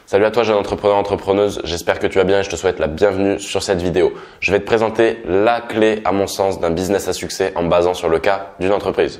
Salut à toi jeune entrepreneur, entrepreneuse, j'espère que tu vas bien et je te souhaite la bienvenue sur cette vidéo. Je vais te présenter la clé à mon sens d'un business à succès en me basant sur le cas d'une entreprise.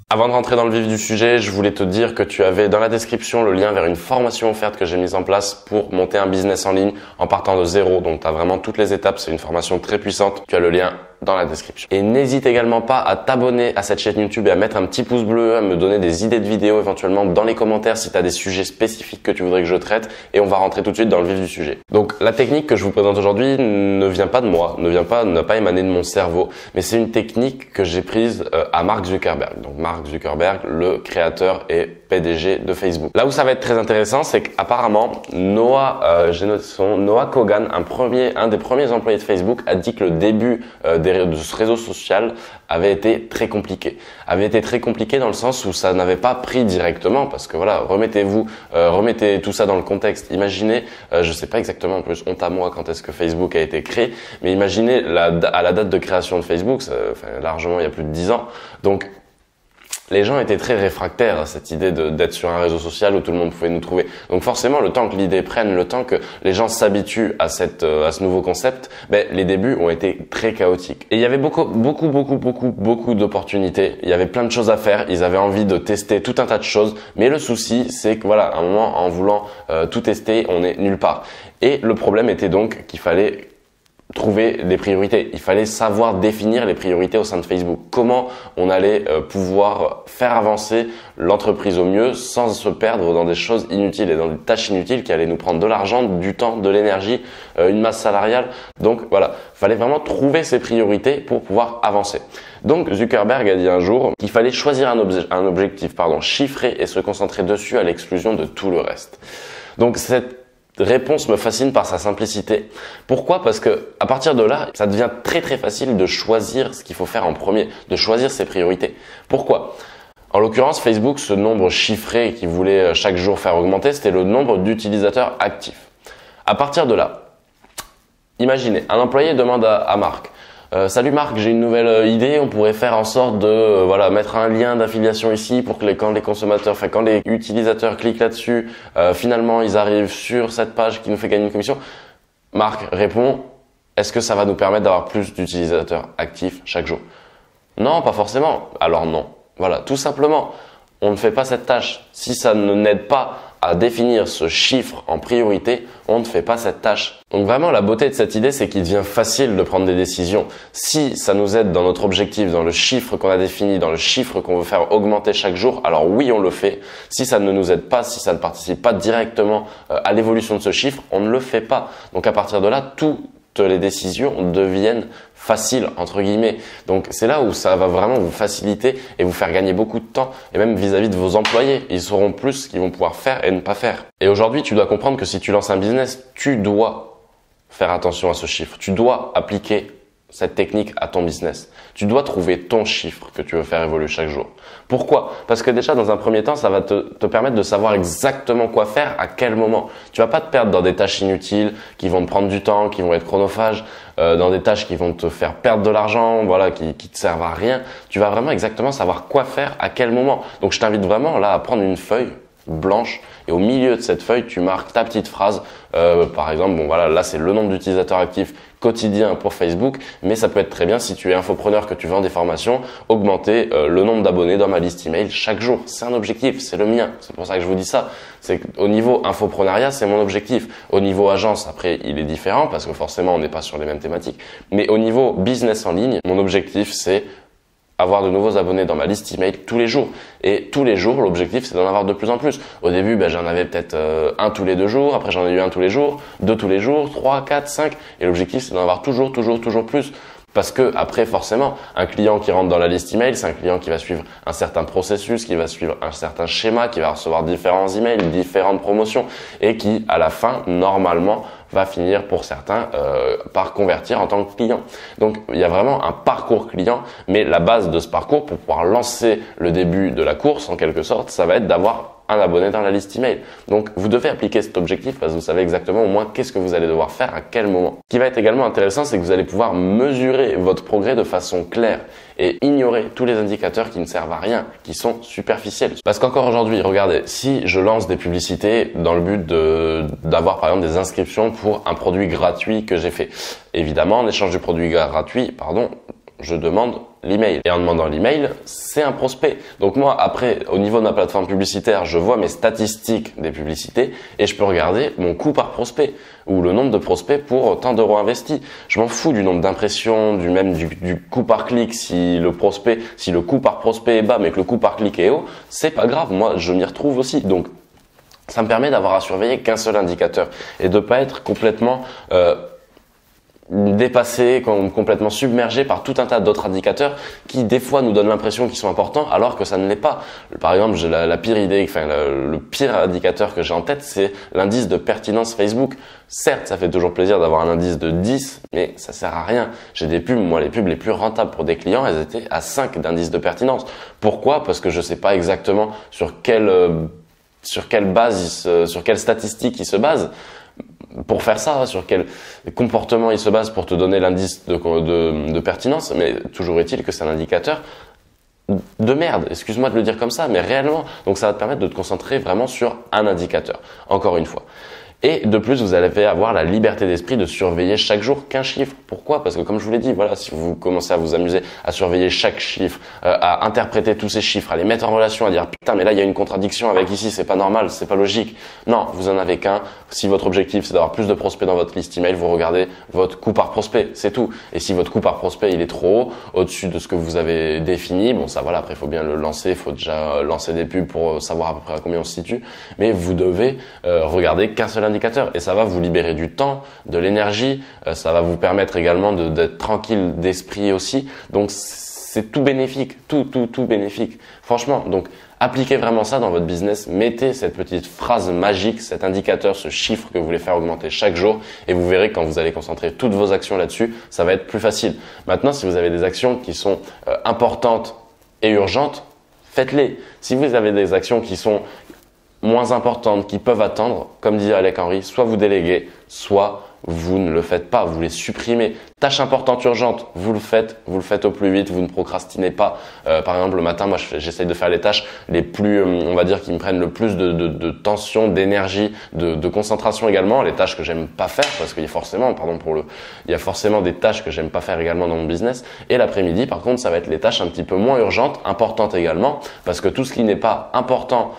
Avant de rentrer dans le vif du sujet, je voulais te dire que tu avais dans la description le lien vers une formation offerte que j'ai mise en place pour monter un business en ligne en partant de zéro. Donc tu as vraiment toutes les étapes, c'est une formation très puissante. Tu as le lien dans la description. Et n'hésite également pas à t'abonner à cette chaîne YouTube et à mettre un petit pouce bleu, à me donner des idées de vidéos éventuellement dans les commentaires si tu as des sujets spécifiques que tu voudrais que je traite, et on va rentrer tout de suite dans le vif du sujet. Donc la technique que je vous présente aujourd'hui ne vient pas de moi, n'a pas émané de mon cerveau, mais c'est une technique que j'ai prise à Mark Zuckerberg. Donc Mark Zuckerberg, le créateur et PDG de Facebook. Là où ça va être très intéressant, c'est qu'apparemment Noah Kagan, un des premiers employés de Facebook, a dit que le début de ce réseau social avait été très compliqué. Avait été très compliqué dans le sens où ça n'avait pas pris directement, parce que voilà, remettez tout ça dans le contexte. Imaginez, je sais pas exactement, en plus honte à moi quand est-ce que Facebook a été créé, mais imaginez à la date de création de Facebook, largement il y a plus de 10 ans. Donc les gens étaient très réfractaires à cette idée d'être sur un réseau social où tout le monde pouvait nous trouver. Donc forcément, le temps que l'idée prenne, le temps que les gens s'habituent à ce nouveau concept, les débuts ont été très chaotiques. Et il y avait beaucoup d'opportunités. Il y avait plein de choses à faire. Ils avaient envie de tester tout un tas de choses. Mais le souci, c'est que voilà, à un moment, en voulant tout tester, on est nulle part. Et le problème était donc qu'il fallait trouver des priorités. Il fallait savoir définir les priorités au sein de Facebook. Comment on allait pouvoir faire avancer l'entreprise au mieux sans se perdre dans des choses inutiles et dans des tâches inutiles qui allaient nous prendre de l'argent, du temps, de l'énergie, une masse salariale. Donc voilà, fallait vraiment trouver ses priorités pour pouvoir avancer. Donc Zuckerberg a dit un jour qu'il fallait choisir un objectif chiffré et se concentrer dessus à l'exclusion de tout le reste. Donc cette réponse me fascine par sa simplicité. Pourquoi? Parce que à partir de là, ça devient très facile de choisir ce qu'il faut faire en premier, de choisir ses priorités. Pourquoi? En l'occurrence, Facebook, ce nombre chiffré qu'il voulait chaque jour faire augmenter, c'était le nombre d'utilisateurs actifs. À partir de là, imaginez, un employé demande à Marc: salut Marc, j'ai une nouvelle idée, on pourrait faire en sorte de mettre un lien d'affiliation ici pour que quand les utilisateurs cliquent là-dessus, finalement ils arrivent sur cette page qui nous fait gagner une commission. Marc répond: est-ce que ça va nous permettre d'avoir plus d'utilisateurs actifs chaque jour? Non, pas forcément. Alors non. Voilà, tout simplement, on ne fait pas cette tâche. Si ça ne n'aide pas à définir ce chiffre en priorité, on ne fait pas cette tâche. Donc vraiment, la beauté de cette idée, c'est qu'il devient facile de prendre des décisions. Si ça nous aide dans notre objectif, dans le chiffre qu'on a défini, dans le chiffre qu'on veut faire augmenter chaque jour, alors oui, on le fait. Si ça ne nous aide pas, si ça ne participe pas directement à l'évolution de ce chiffre, on ne le fait pas. Donc à partir de là, toutes les décisions deviennent faciles entre guillemets. Donc c'est là où ça va vraiment vous faciliter et vous faire gagner beaucoup de temps, et même vis-à-vis de vos employés, ils sauront plus ce qu'ils vont pouvoir faire et ne pas faire. Et aujourd'hui, tu dois comprendre que si tu lances un business, tu dois faire attention à ce chiffre. Tu dois appliquer cette technique à ton business. Tu dois trouver ton chiffre que tu veux faire évoluer chaque jour. Pourquoi? Parce que déjà, dans un premier temps, ça va te permettre de savoir exactement quoi faire, à quel moment. Tu vas pas te perdre dans des tâches inutiles qui vont te prendre du temps, qui vont être chronophages, dans des tâches qui vont te faire perdre de l'argent, qui te servent à rien. Tu vas vraiment exactement savoir quoi faire, à quel moment. Donc, je t'invite vraiment là à prendre une feuille blanche, et au milieu de cette feuille, tu marques ta petite phrase. Par exemple, là c'est le nombre d'utilisateurs actifs quotidien pour Facebook, mais ça peut être très bien, si tu es infopreneur, que tu vends des formations, augmenter le nombre d'abonnés dans ma liste email chaque jour. C'est un objectif, c'est le mien. C'est pour ça que je vous dis ça. C'est qu'au niveau infoprenariat, c'est mon objectif. Au niveau agence, après, il est différent parce que forcément, on n'est pas sur les mêmes thématiques. Mais au niveau business en ligne, mon objectif, c'est avoir de nouveaux abonnés dans ma liste email tous les jours. Et tous les jours, l'objectif, c'est d'en avoir de plus en plus. Au début, j'en avais peut-être un tous les 2 jours. Après, j'en ai eu un tous les jours, 2 tous les jours, 3, 4, 5. Et l'objectif, c'est d'en avoir toujours plus. Parce que après, forcément, un client qui rentre dans la liste email, c'est un client qui va suivre un certain processus, qui va suivre un certain schéma, qui va recevoir différents emails, différentes promotions, et qui, à la fin, normalement, va finir pour certains par convertir en tant que client. Donc, il y a vraiment un parcours client, mais la base de ce parcours, pour pouvoir lancer le début de la course, en quelque sorte, ça va être d'avoir un abonné dans la liste email. Donc vous devez appliquer cet objectif parce que vous savez exactement au moins qu'est-ce que vous allez devoir faire à quel moment. Ce qui va être également intéressant, c'est que vous allez pouvoir mesurer votre progrès de façon claire et ignorer tous les indicateurs qui ne servent à rien, qui sont superficiels. Parce qu'encore aujourd'hui, regardez, si je lance des publicités dans le but d'avoir par exemple des inscriptions pour un produit gratuit que j'ai fait, évidemment en échange du produit gratuit, je demande l'email. Et en demandant l'email, c'est un prospect. Donc moi, après, au niveau de ma plateforme publicitaire, je vois mes statistiques des publicités et je peux regarder mon coût par prospect ou le nombre de prospects pour tant d'euros investis. Je m'en fous du nombre d'impressions, du coût par clic. Si le coût par prospect est bas mais que le coût par clic est haut, c'est pas grave. Moi, je m'y retrouve aussi. Donc, ça me permet d'avoir à surveiller qu'un seul indicateur et de pas être complètement dépassé, complètement submergé par tout un tas d'autres indicateurs qui des fois nous donnent l'impression qu'ils sont importants alors que ça ne l'est pas. Par exemple, j'ai la pire idée, le pire indicateur que j'ai en tête, c'est l'indice de pertinence Facebook. Certes, ça fait toujours plaisir d'avoir un indice de 10, mais ça sert à rien. J'ai des pubs, moi les pubs les plus rentables pour des clients, elles étaient à 5 d'indice de pertinence. Pourquoi? Parce que je sais pas exactement sur quelle base, sur quelle statistique il se base. Pour faire ça, sur quel comportement il se base pour te donner l'indice de pertinence, mais toujours est-il que c'est un indicateur de merde, excuse-moi de le dire comme ça, mais réellement. Donc ça va te permettre de te concentrer vraiment sur un indicateur, encore une fois. Et de plus, vous allez avoir la liberté d'esprit de surveiller chaque jour qu'un chiffre. Pourquoi? Parce que comme je vous l'ai dit, voilà, si vous commencez à vous amuser à surveiller chaque chiffre, à interpréter tous ces chiffres, à les mettre en relation, à dire putain mais là il y a une contradiction avec ici, c'est pas normal, c'est pas logique. Non, vous en avez qu'un. Si votre objectif c'est d'avoir plus de prospects dans votre liste email, vous regardez votre coût par prospect, c'est tout. Et si votre coût par prospect il est trop haut, au-dessus de ce que vous avez défini, bon ça voilà, après il faut bien le lancer, il faut déjà lancer des pubs pour savoir à peu près à combien on se situe, mais vous devez regarder qu'un seul indicateur et ça va vous libérer du temps, de l'énergie, ça va vous permettre également d'être tranquille d'esprit aussi. Donc c'est tout bénéfique, tout bénéfique. Franchement, donc appliquez vraiment ça dans votre business, mettez cette petite phrase magique, cet indicateur, ce chiffre que vous voulez faire augmenter chaque jour et vous verrez quand vous allez concentrer toutes vos actions là-dessus, ça va être plus facile. Maintenant, si vous avez des actions qui sont importantes et urgentes, faites-les. Si vous avez des actions qui sont moins importantes, qui peuvent attendre, comme dit Alec Henry, soit vous déléguez, soit vous ne le faites pas, vous les supprimez. Tâche importante, urgente, vous le faites au plus vite, vous ne procrastinez pas. Par exemple, le matin, moi, j'essaye de faire les tâches les plus, on va dire, qui me prennent le plus de tension, d'énergie, de concentration également. Les tâches que j'aime pas faire, parce qu'il y a forcément, il y a forcément des tâches que j'aime pas faire également dans mon business. Et l'après-midi, par contre, ça va être les tâches un petit peu moins urgentes, importantes également, parce que tout ce qui n'est pas important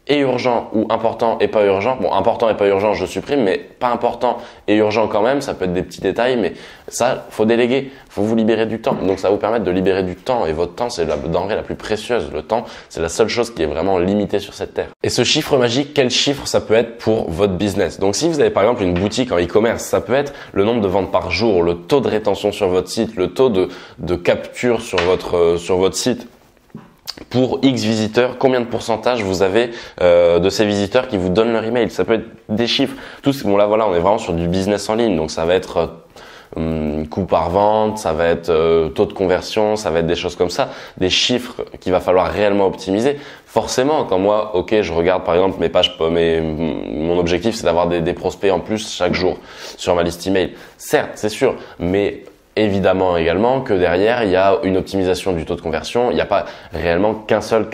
et urgent ou important et pas urgent. Bon, important et pas urgent, je supprime, mais pas important et urgent quand même, ça peut être des petits détails, mais ça, faut déléguer, faut vous libérer du temps. Donc, ça va vous permettre de libérer du temps et votre temps, c'est la denrée la plus précieuse. Le temps, c'est la seule chose qui est vraiment limitée sur cette terre. Et ce chiffre magique, quel chiffre ça peut être pour votre business? Donc, si vous avez par exemple une boutique en e-commerce, ça peut être le nombre de ventes par jour, le taux de rétention sur votre site, le taux de capture sur votre site. Pour X visiteurs, combien de pourcentage vous avez de ces visiteurs qui vous donnent leur email? Ça peut être des chiffres. Bon là voilà, on est vraiment sur du business en ligne, donc ça va être coût par vente, ça va être taux de conversion, ça va être des choses comme ça, des chiffres qu'il va falloir réellement optimiser. Forcément, quand moi, je regarde par exemple mes pages, mon objectif c'est d'avoir des prospects en plus chaque jour sur ma liste email. Certes, c'est sûr, mais évidemment également que derrière il y a une optimisation du taux de conversion. Il n'y a pas réellement qu'un seul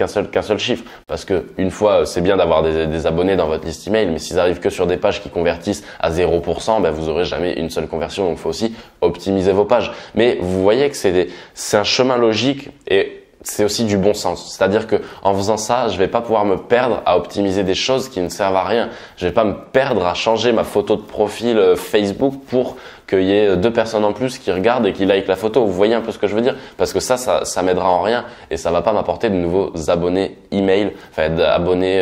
chiffre, parce que une fois c'est bien d'avoir des abonnés dans votre liste email, mais s'ils arrivent que sur des pages qui convertissent à 0%, ben vous aurez jamais une seule conversion. Donc il faut aussi optimiser vos pages. Mais vous voyez que c'est un chemin logique et c'est aussi du bon sens. C'est-à-dire que en faisant ça, je vais pas pouvoir me perdre à optimiser des choses qui ne servent à rien. Je vais pas me perdre à changer ma photo de profil Facebook pour qu'il y ait 2 personnes en plus qui regardent et qui likent la photo. Vous voyez un peu ce que je veux dire? Parce que ça m'aidera en rien et ça va pas m'apporter de nouveaux abonnés email, enfin d'abonnés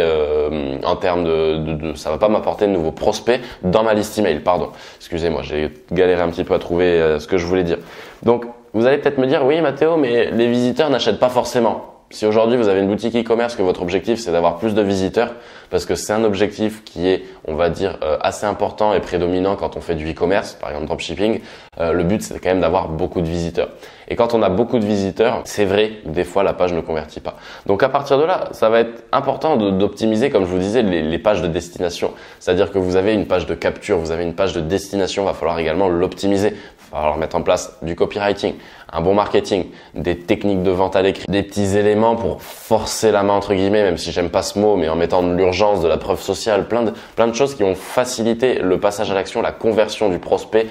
en termes ça va pas m'apporter de nouveaux prospects dans ma liste email. Pardon. Excusez-moi, j'ai galéré un petit peu à trouver ce que je voulais dire. Donc vous allez peut-être me dire, oui Mathéo, mais les visiteurs n'achètent pas forcément. Si aujourd'hui vous avez une boutique e-commerce, que votre objectif c'est d'avoir plus de visiteurs, parce que c'est un objectif qui est, on va dire, assez important et prédominant quand on fait du e-commerce, par exemple dropshipping, le but c'est quand même d'avoir beaucoup de visiteurs. Et quand on a beaucoup de visiteurs, c'est vrai, des fois la page ne convertit pas. Donc à partir de là, ça va être important d'optimiser, comme je vous disais, les pages de destination. C'est-à-dire que vous avez une page de capture, vous avez une page de destination, va falloir également l'optimiser. Il va falloir mettre en place du copywriting, un bon marketing, des techniques de vente à l'écrit, des petits éléments pour forcer la main entre guillemets, même si j'aime pas ce mot, mais en mettant de l'urgence, de la preuve sociale, plein de choses qui vont faciliter le passage à l'action, la conversion du prospect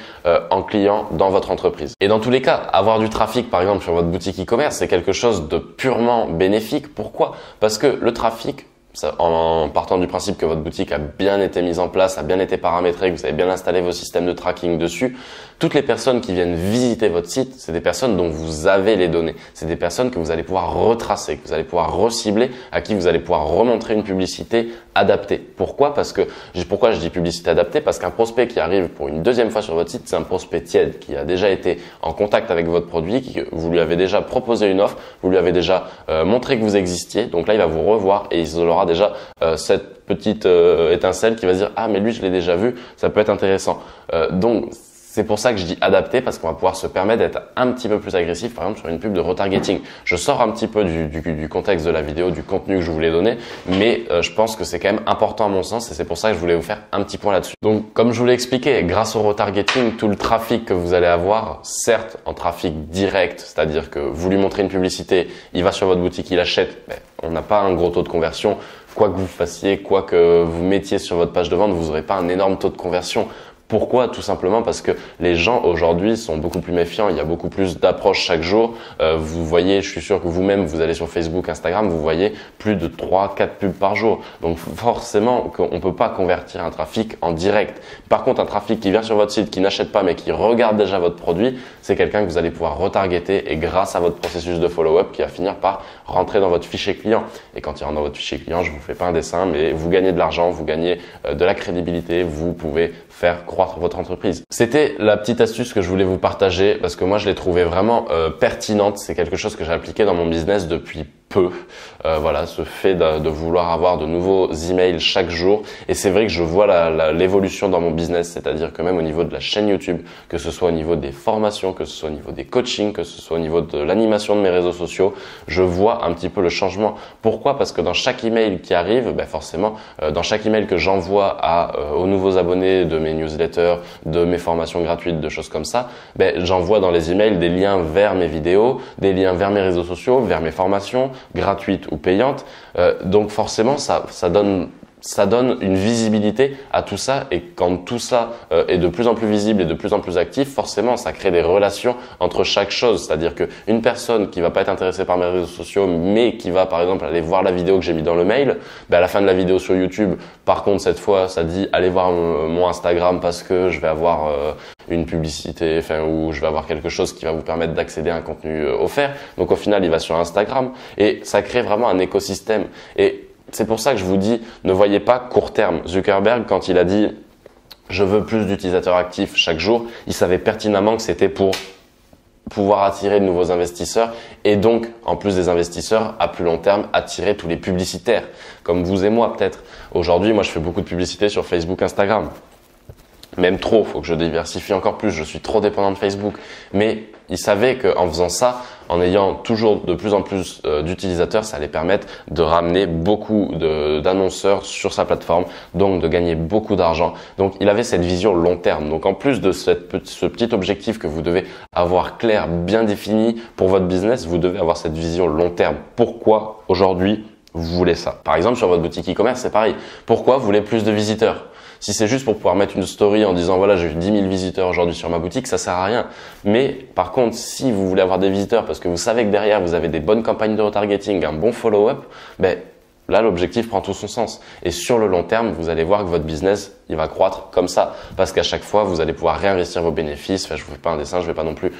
en client dans votre entreprise. Et dans tous les cas, avoir du trafic par exemple sur votre boutique e-commerce, c'est quelque chose de purement bénéfique. Pourquoi? Parce que le trafic, en partant du principe que votre boutique a bien été mise en place, a bien été paramétrée, que vous avez bien installé vos systèmes de tracking dessus, toutes les personnes qui viennent visiter votre site, c'est des personnes dont vous avez les données. C'est des personnes que vous allez pouvoir retracer, que vous allez pouvoir recibler, à qui vous allez pouvoir remontrer une publicité adaptée. Pourquoi? Pourquoi je dis publicité adaptée? Parce qu'un prospect qui arrive pour une deuxième fois sur votre site, c'est un prospect tiède qui a déjà été en contact avec votre produit, vous lui avez déjà proposé une offre, vous lui avez déjà montré que vous existiez. Donc là, il va vous revoir et il aura déjà cette petite étincelle qui va se dire « Ah, mais lui, je l'ai déjà vu, ça peut être intéressant. » Donc, c'est pour ça que je dis adapté, parce qu'on va pouvoir se permettre d'être un petit peu plus agressif, par exemple sur une pub de retargeting. Je sors un petit peu du contexte de la vidéo, du contenu que je voulais donner, mais je pense que c'est quand même important à mon sens et c'est pour ça que je voulais vous faire un petit point là-dessus. Donc comme je vous l'ai expliqué, grâce au retargeting, tout le trafic que vous allez avoir, certes en trafic direct, c'est-à-dire que vous lui montrez une publicité, il va sur votre boutique, il achète, mais on n'a pas un gros taux de conversion. Quoi que vous fassiez, quoi que vous mettiez sur votre page de vente, vous n'aurez pas un énorme taux de conversion. Pourquoi? Tout simplement parce que les gens aujourd'hui sont beaucoup plus méfiants, il y a beaucoup plus d'approches chaque jour. Vous voyez, je suis sûr que vous-même, vous allez sur Facebook, Instagram, vous voyez plus de 3-4 pubs par jour. Donc forcément, on ne peut pas convertir un trafic en direct. Par contre, un trafic qui vient sur votre site, qui n'achète pas mais qui regarde déjà votre produit, c'est quelqu'un que vous allez pouvoir retargeter et grâce à votre processus de follow-up qui va finir par rentrer dans votre fichier client. Et quand il rentre dans votre fichier client, je vous fais pas un dessin, mais vous gagnez de l'argent, vous gagnez de la crédibilité, vous pouvez faire croître votre entreprise. C'était la petite astuce que je voulais vous partager parce que moi je l'ai trouvée vraiment pertinente. C'est quelque chose que j'ai appliqué dans mon business depuis peu. Voilà, ce fait de vouloir avoir de nouveaux emails chaque jour. Et c'est vrai que je vois l'évolution dans mon business, c'est-à-dire que même au niveau de la chaîne YouTube, que ce soit au niveau des formations, que ce soit au niveau des coachings, que ce soit au niveau de l'animation de mes réseaux sociaux, je vois un petit peu le changement. Pourquoi? Parce que dans chaque email qui arrive, forcément, dans chaque email que j'envoie aux nouveaux abonnés de mes newsletters, de mes formations gratuites, de choses comme ça, j'envoie dans les emails des liens vers mes vidéos, des liens vers mes réseaux sociaux, vers mes formations, gratuites ou payantes. Donc forcément, ça donne une visibilité à tout ça et quand tout ça est de plus en plus visible et de plus en plus actif, forcément ça crée des relations entre chaque chose. C'est-à-dire qu'une personne qui va pas être intéressée par mes réseaux sociaux mais qui va par exemple aller voir la vidéo que j'ai mis dans le mail, à la fin de la vidéo sur YouTube, par contre cette fois ça dit allez voir mon Instagram parce que je vais avoir une publicité, ou je vais avoir quelque chose qui va vous permettre d'accéder à un contenu offert. Donc au final il va sur Instagram et ça crée vraiment un écosystème. Et c'est pour ça que je vous dis, ne voyez pas court terme. Zuckerberg, quand il a dit « je veux plus d'utilisateurs actifs chaque jour », il savait pertinemment que c'était pour pouvoir attirer de nouveaux investisseurs et donc, en plus des investisseurs, à plus long terme, attirer tous les publicitaires, comme vous et moi peut-être. Aujourd'hui, moi je fais beaucoup de publicité sur Facebook, Instagram. Même trop, faut que je diversifie encore plus, je suis trop dépendant de Facebook. Mais il savait qu'en faisant ça, en ayant toujours de plus en plus d'utilisateurs, ça allait permettre de ramener beaucoup d'annonceurs sur sa plateforme, donc de gagner beaucoup d'argent. Donc il avait cette vision long terme. Donc en plus de ce petit objectif que vous devez avoir clair, bien défini pour votre business, vous devez avoir cette vision long terme. Pourquoi aujourd'hui vous voulez ça? Par exemple, sur votre boutique e-commerce, c'est pareil. Pourquoi vous voulez plus de visiteurs? Si c'est juste pour pouvoir mettre une story en disant voilà j'ai eu 10 000 visiteurs aujourd'hui sur ma boutique, ça sert à rien. Mais par contre, si vous voulez avoir des visiteurs parce que vous savez que derrière vous avez des bonnes campagnes de retargeting, un bon follow-up, là, l'objectif prend tout son sens. Et sur le long terme, vous allez voir que votre business, il va croître comme ça. Parce qu'à chaque fois, vous allez pouvoir réinvestir vos bénéfices. Enfin, je vous fais pas un dessin, je vais pas non plus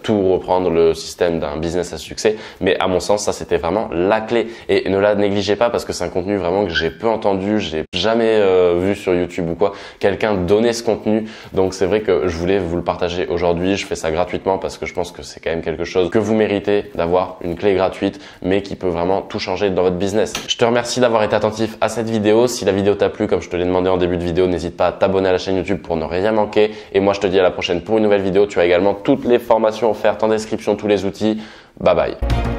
tout reprendre le système d'un business à succès. Mais à mon sens, ça, c'était vraiment la clé. Et ne la négligez pas parce que c'est un contenu vraiment que j'ai peu entendu, j'ai jamais vu sur YouTube ou quoi, quelqu'un donner ce contenu. Donc, c'est vrai que je voulais vous le partager aujourd'hui. Je fais ça gratuitement parce que je pense que c'est quand même quelque chose que vous méritez d'avoir, une clé gratuite, mais qui peut vraiment tout changer dans votre business. Je te remercie d'avoir été attentif à cette vidéo. Si la vidéo t'a plu, comme je te l'ai demandé en début de vidéo, n'hésite pas à t'abonner à la chaîne YouTube pour ne rien manquer. Et moi, je te dis à la prochaine pour une nouvelle vidéo. Tu as également toutes les formations offertes en description, tous les outils. Bye bye.